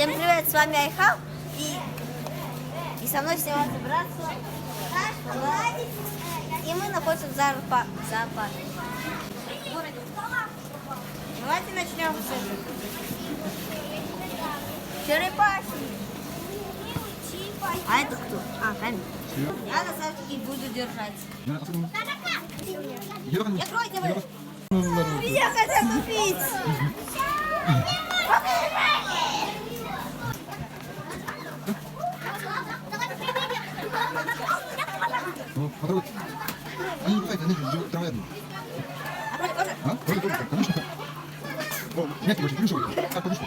Всем привет, с вами Айхал и со мной снимается братство. И мы находимся в зоопарке. Давайте начнем с черепахи. А это кто? А, камень. Я на самом деле буду держать. Закройте вы! Меня хотят убить! Ну, попробуй. Они не бывают, они же травоядные. А вроде тоже? А? Тоже, конечно. О, мягкий очень, плюшевый. Так, подушку.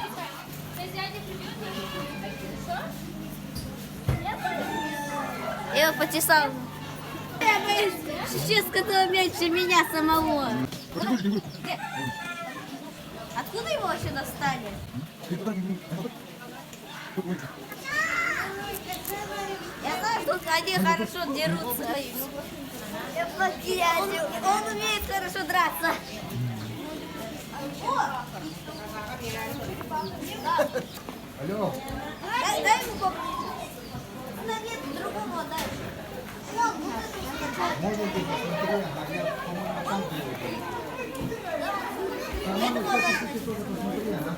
Я его потесал. Я боюсь, сейчас которого меньше меня самого. Где? Откуда его вообще достали? Я знаю, что они хорошо дерутся. Он умеет хорошо драться. Алло. Дай ему попробовать. Нет, другому отдай. Можно быть посмотреть, а я, по-моему, сам делаю. А ну, кстати, ты тоже посмотри, ага.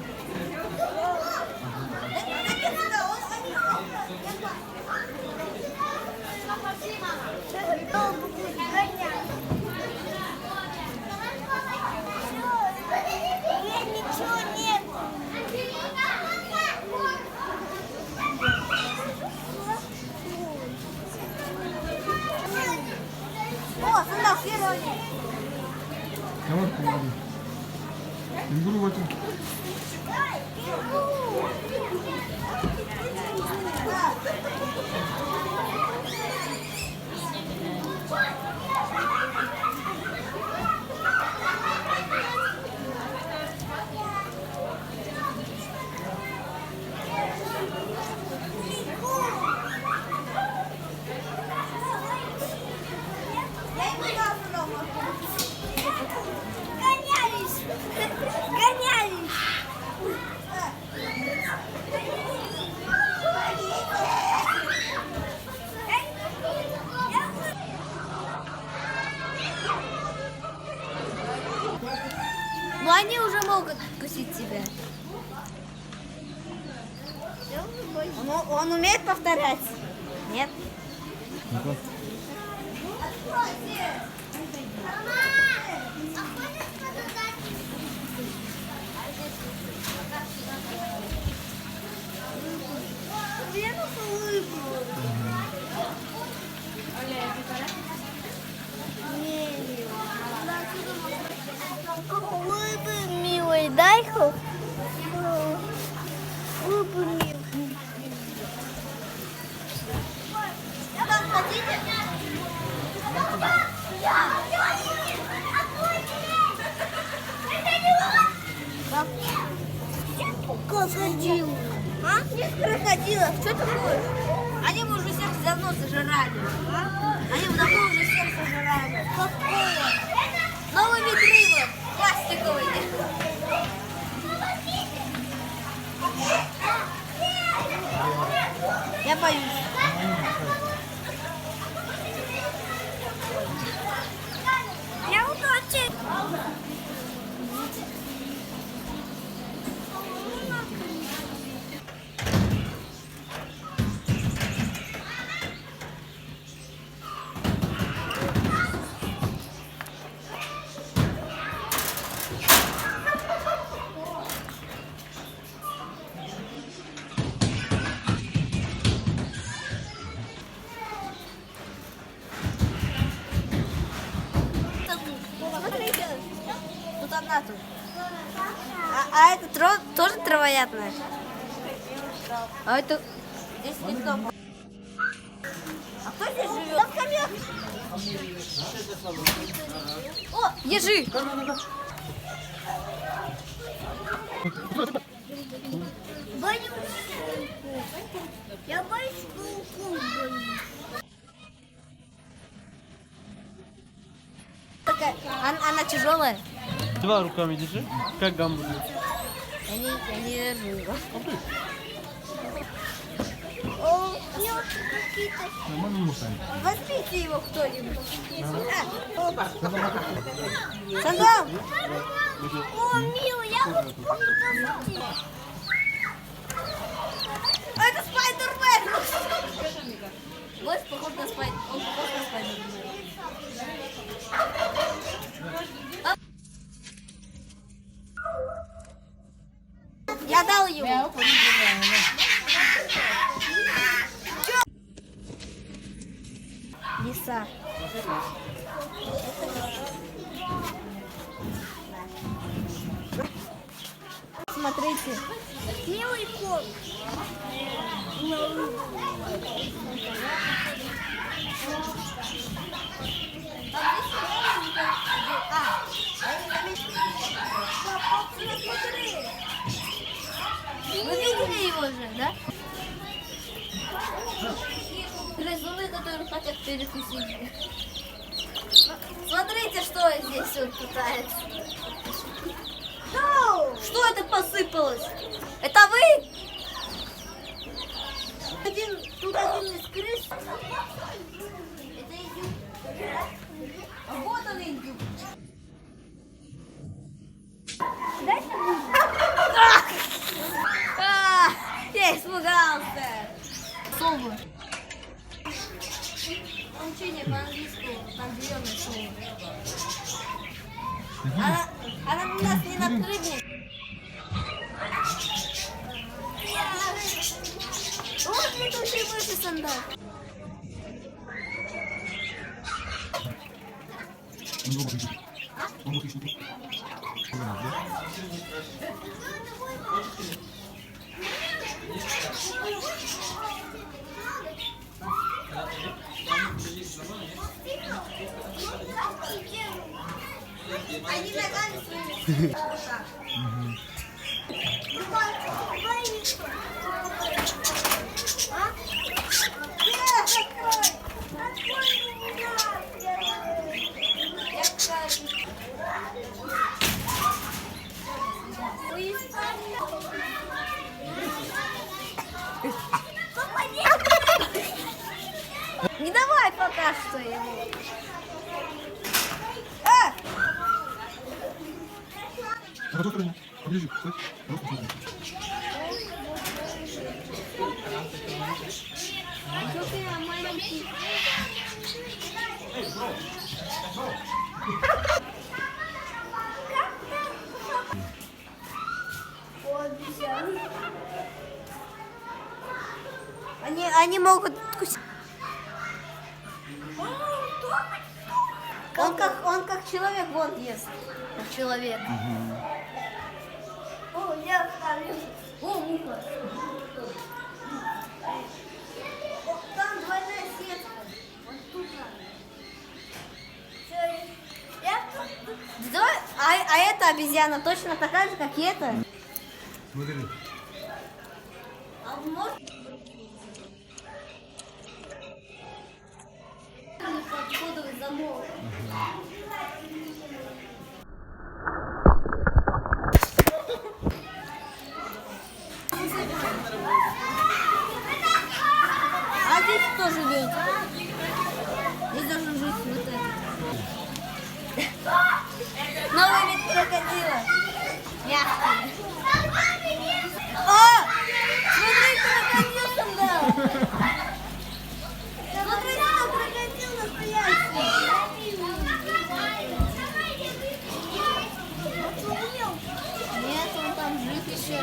О, сынок, следование. Давай, кенгуру. Кенгуру в этом. Гонялись. Но они уже могут откусить тебя. Он умеет повторять? Нет? Улыбы, милый, дай-ка. Улыбы, милый. Там хотите? Крокодил. А? Нет крокодилов. Что такое? Они бы уже сердце давно сожрали. А? Они бы давно уже сердце сожрали. Какого? Новый вид рыбы. Пластиковый. Я боюсь. Я удачи. Тут одна тут. А это тоже травоядная? А это здесь никто. А кто здесь живет? Там хомяк. О, ежи. Боюсь. Я боюсь пауков. Она тяжелая. Два руками держи, как гамбургер. Я не держу его. Нормально мусор. Возьмите его кто-нибудь. Сандал! О, милый, я хочу помочь. Это Спайдермен! Вот похож на Спайдермена. Он похож на Спайдермена. Я дал ему. Лиса. Смотрите. Милый кот. Вы видели его же, да? Грызуны, которые хотят перекусить. Смотрите, что здесь он пытается. Что это посыпалось? Это вы? Тут один из крыс. Это индюк. А вот он индюк. Я испугался. Совы. Учение по-английски, там зеленое слово. Она на нас не напрыгнет. Вот летучие мыши, Сандал. Они ногами своими. Не давай пока что ему. На той стороне. Поближе, кстати. Просто смотри. Они могут откусить. Он как человек, вон ест. Как человек. О, я вставлю. О, муха. Там двойная сетка. Вот тут. Давай, а эта обезьяна точно такая же, как и эта? Смотри. А может... Кодовый замок. А здесь кто живет? Здесь должен жить вот это. Новый вид крокодила. Мягкий. О! Смотри, крокодил, Сандал! Смотри, это крокодил настоящий. Нет, он там жив еще.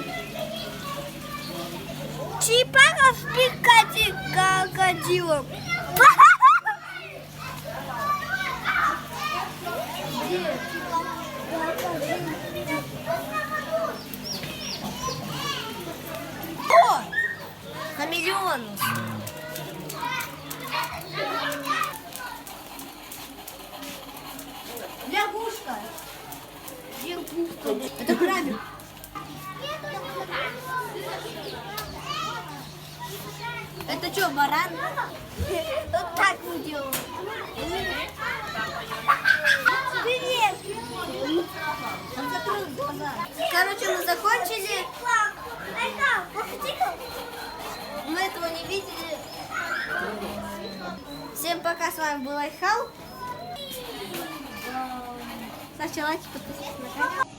Чипага с крокодилом. О! Хамелеон. Лягушка. Лягушка. Это крабик. Это что, баран? Вот так мы делаем. Привет! Он закрыл глаза. Короче, мы закончили. Мы этого не видели. Всем пока, с вами был Айхал. Ставьте лайки, подписывайтесь на канал.